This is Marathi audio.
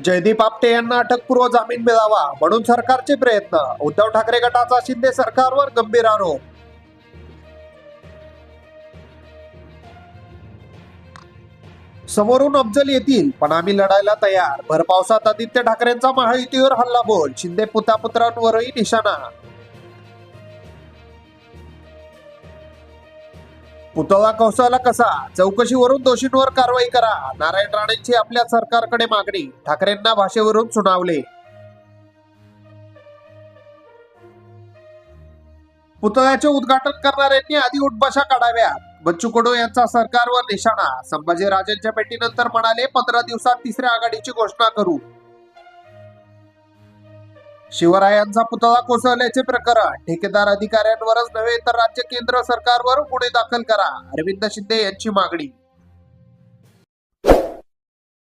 जयदीप आपटे यांना अटकपूर्व जामीन मिळावा म्हणून सरकारचे प्रयत्न. उद्धव ठाकरे गटाचा शिंदे सरकारवर गंभीर आरोप. समोरून अफजल येतील पण आम्ही लढायला तयार. भर पावसात आदित्य ठाकरेंचा महायुतीवर हल्लाबोल. शिंदे पुत्रांवरही निशाणा. पुतळा कोसळला कसा? चौकशीवरून दोषींवर कारवाई करा. नारायण राणेंची आपल्या सरकारकडे मागणी. ठाकरेंना भाषेवरून सुनावले. पुतळ्याचे उद्घाटन करणाऱ्यांनी आधी उठबशा काढाव्यात. बच्चू कडू यांचा सरकारवर निशाणा. संभाजीराजेंच्या भेटीनंतर म्हणाले 15 दिवसात तिसऱ्या आघाडीची घोषणा करू. शिवरायांचा पुतळा कोसळल्याचे प्रकरण. ठेकेदार अधिकाऱ्यांवरच नव्हे तर राज्य केंद्र सरकारवर गुन्हे दाखल करा. अरविंद शिंदे यांची मागणी.